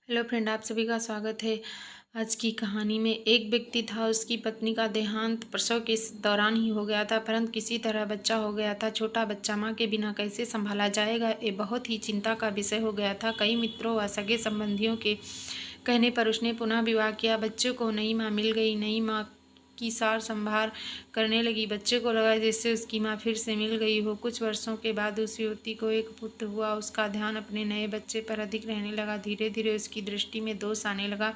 Hello friend, आप सभी का स्वागत है। आज की कहानी में एक व्यक्ति था, उसकी पत्नी का देहांत प्रसव के इस दौरान ही हो गया था, परंतु किसी तरह बच्चा हो गया था। छोटा बच्चा माँ के बिना कैसे संभाला जाएगा, ये बहुत ही चिंता का विषय हो गया था। कई मित्रों व सगे संबंधियों के कहने पर उसने पुनः विवाह किया। बच्चे को नई माँ मिल गई, नई माँ की सार संभार करने लगी। बच्चे को लगा जैसे उसकी माँ फिर से मिल गई हो। कुछ वर्षों के बाद उस युवती को एक पुत्र हुआ। उसका ध्यान अपने नए बच्चे पर अधिक रहने लगा। धीरे धीरे उसकी दृष्टि में दोष आने लगा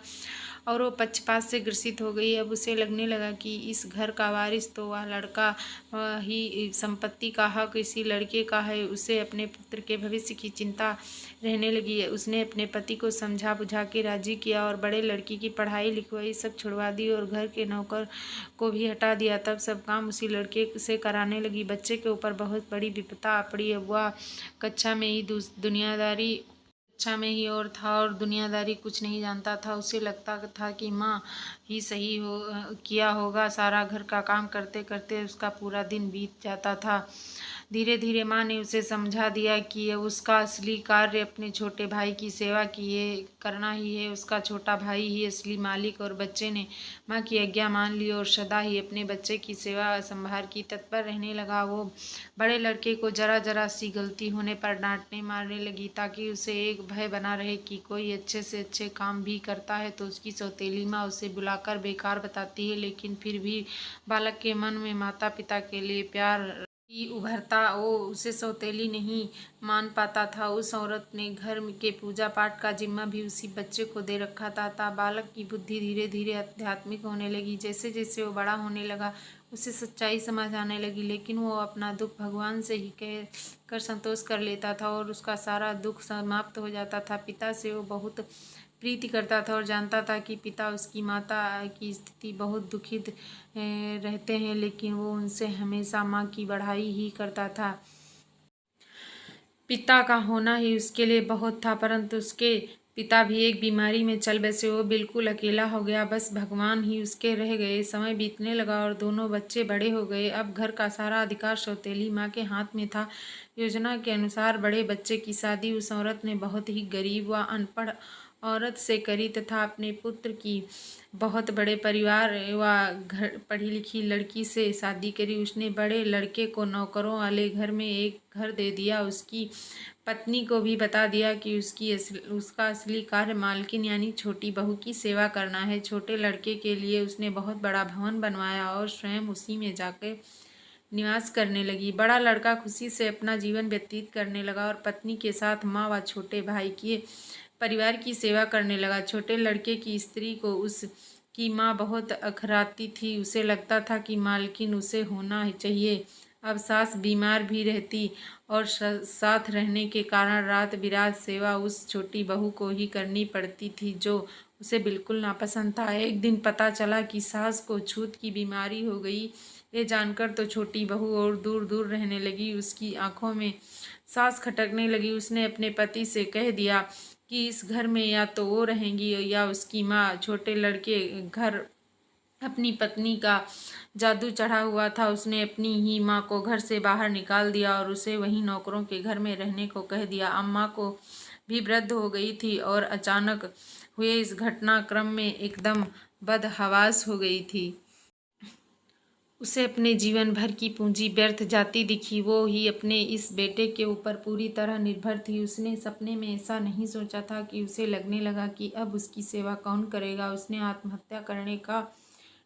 और वो पक्षपात से ग्रसित हो गई। अब उसे लगने लगा कि इस घर का वारिस तो वह लड़का ही, संपत्ति का हक इसी लड़के का है। उसे अपने पुत्र के भविष्य की चिंता रहने लगी है। उसने अपने पति को समझा बुझा के राजी किया और बड़े लड़की की पढ़ाई लिखवाई सब छुड़वा दी और घर के नौकर को भी हटा दिया। तब सब काम उसी लड़के से कराने लगी। बच्चे के ऊपर बहुत बड़ी विपदा आ पड़ी। अब वह कक्षा में ही दुनियादारी कक्षा में ही और था और दुनियादारी कुछ नहीं जानता था। उसे लगता था कि माँ ही सही हो किया होगा। सारा घर का काम करते करते उसका पूरा दिन बीत जाता था। धीरे धीरे माँ ने उसे समझा दिया कि उसका असली कार्य अपने छोटे भाई की सेवा की है, करना ही है। उसका छोटा भाई ही असली मालिक। और बच्चे ने माँ की आज्ञा मान ली और सदा ही अपने बच्चे की सेवा संभाल की तत्पर रहने लगा। वो बड़े लड़के को जरा जरा सी गलती होने पर डांटने मारने लगी, ताकि उसे एक भय बना रहे कि कोई अच्छे से अच्छे काम भी करता है तो उसकी सौतेली माँ उसे बुलाकर बेकार बताती है। लेकिन फिर भी बालक के मन में माता पिता के लिए प्यार ही उभरता। वो उसे सौतेली नहीं मान पाता था। उस औरत ने घर के पूजा पाठ का जिम्मा भी उसी बच्चे को दे रखा था। बालक की बुद्धि धीरे धीरे आध्यात्मिक होने लगी। जैसे जैसे वो बड़ा होने लगा उसे सच्चाई समझ आने लगी। लेकिन वो अपना दुख भगवान से ही कह कर संतोष कर लेता था और उसका सारा दुख समाप्त हो जाता था। पिता से वो बहुत प्रीति करता था और जानता था कि पिता उसकी माता की स्थिति बहुत दुखित रहते हैं, लेकिन वो उनसे हमेशा माँ की बढ़ाई ही करता था। पिता का होना ही उसके लिए बहुत था, परंतु उसके पिता भी एक बीमारी में चल बसे। वो बिल्कुल अकेला हो गया। बस भगवान ही उसके रह गए। समय बीतने लगा और दोनों बच्चे बड़े हो गए। अब घर का सारा अधिकार सौतेली माँ के हाथ में था। योजना के अनुसार बड़े बच्चे की शादी उस औरत ने बहुत ही गरीब व अनपढ़ औरत से करी तथा अपने पुत्र की बहुत बड़े परिवार व घर पढ़ी लिखी लड़की से शादी करी। उसने बड़े लड़के को नौकरों वाले घर में एक घर दे दिया। उसकी पत्नी को भी बता दिया कि उसका असली कार्य मालकिन यानी छोटी बहू की सेवा करना है। छोटे लड़के के लिए उसने बहुत बड़ा भवन बनवाया और स्वयं उसी में जाकर निवास करने लगी। बड़ा लड़का खुशी से अपना जीवन व्यतीत करने लगा और पत्नी के साथ माँ व छोटे भाई के परिवार की सेवा करने लगा। छोटे लड़के की स्त्री को उसकी माँ बहुत अखराती थी। उसे लगता था कि मालकिन उसे होना ही चाहिए। अब सास बीमार भी रहती और साथ रहने के कारण रात बिरात सेवा उस छोटी बहू को ही करनी पड़ती थी, जो उसे बिल्कुल नापसंद था। एक दिन पता चला कि सास को छूत की बीमारी हो गई। ये जानकर तो छोटी बहू और दूर दूर रहने लगी। उसकी आंखों में सांस खटकने लगी। उसने अपने पति से कह दिया कि इस घर में या तो वो रहेंगी या उसकी माँ। छोटे लड़के घर अपनी पत्नी का जादू चढ़ा हुआ था। उसने अपनी ही माँ को घर से बाहर निकाल दिया और उसे वहीं नौकरों के घर में रहने को कह दिया। अम्मा को भी वृद्ध हो गई थी और अचानक हुए इस घटनाक्रम में एकदम बदहवास हो गई थी। उसे अपने जीवन भर की पूंजी व्यर्थ जाती दिखी। वो ही अपने इस बेटे के ऊपर पूरी तरह निर्भर थी। उसने सपने में ऐसा नहीं सोचा था कि उसे लगने लगा कि अब उसकी सेवा कौन करेगा। उसने आत्महत्या करने का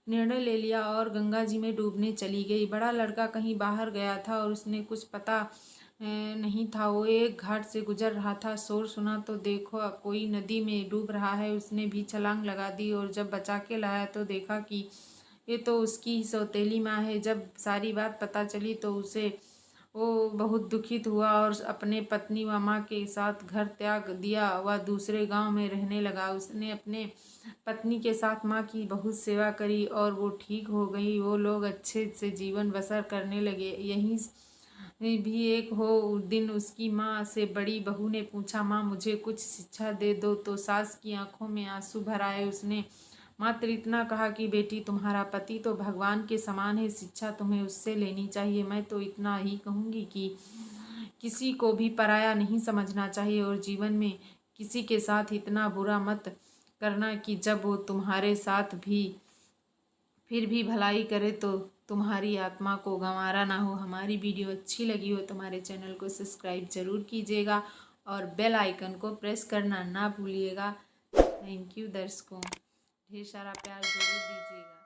निर्णय ले लिया और गंगा जी में डूबने चली गई। बड़ा लड़का कहीं बाहर गया था और उसने कुछ पता नहीं था। वो एक घाट से गुजर रहा था। शोर सुना तो देखो कोई नदी में डूब रहा है। उसने भी छलांग लगा दी और जब बचा के लाया तो देखा कि ये तो उसकी ही सौतेली माँ है। जब सारी बात पता चली तो उसे वो बहुत दुखित हुआ और अपने पत्नी व माँ के साथ घर त्याग दिया। वह दूसरे गांव में रहने लगा। उसने अपने पत्नी के साथ माँ की बहुत सेवा करी और वो ठीक हो गई। वो लोग अच्छे से जीवन बसर करने लगे। यहीं भी एक हो दिन उसकी माँ से बड़ी बहू ने पूछा, माँ मुझे कुछ शिक्षा दे दो। तो सास की आंखों में आंसू भर आए। उसने मात्र इतना कहा कि बेटी तुम्हारा पति तो भगवान के समान है, शिक्षा तुम्हें उससे लेनी चाहिए। मैं तो इतना ही कहूँगी कि किसी को भी पराया नहीं समझना चाहिए और जीवन में किसी के साथ इतना बुरा मत करना कि जब वो तुम्हारे साथ भी फिर भी भलाई करे तो तुम्हारी आत्मा को गंवारा ना हो। हमारी वीडियो अच्छी लगी हो तो हमारे चैनल को सब्सक्राइब ज़रूर कीजिएगा और बेल आइकन को प्रेस करना ना भूलिएगा। थैंक यू दर्शकों, ढेर सारा प्यार ज़रूर दीजिएगा।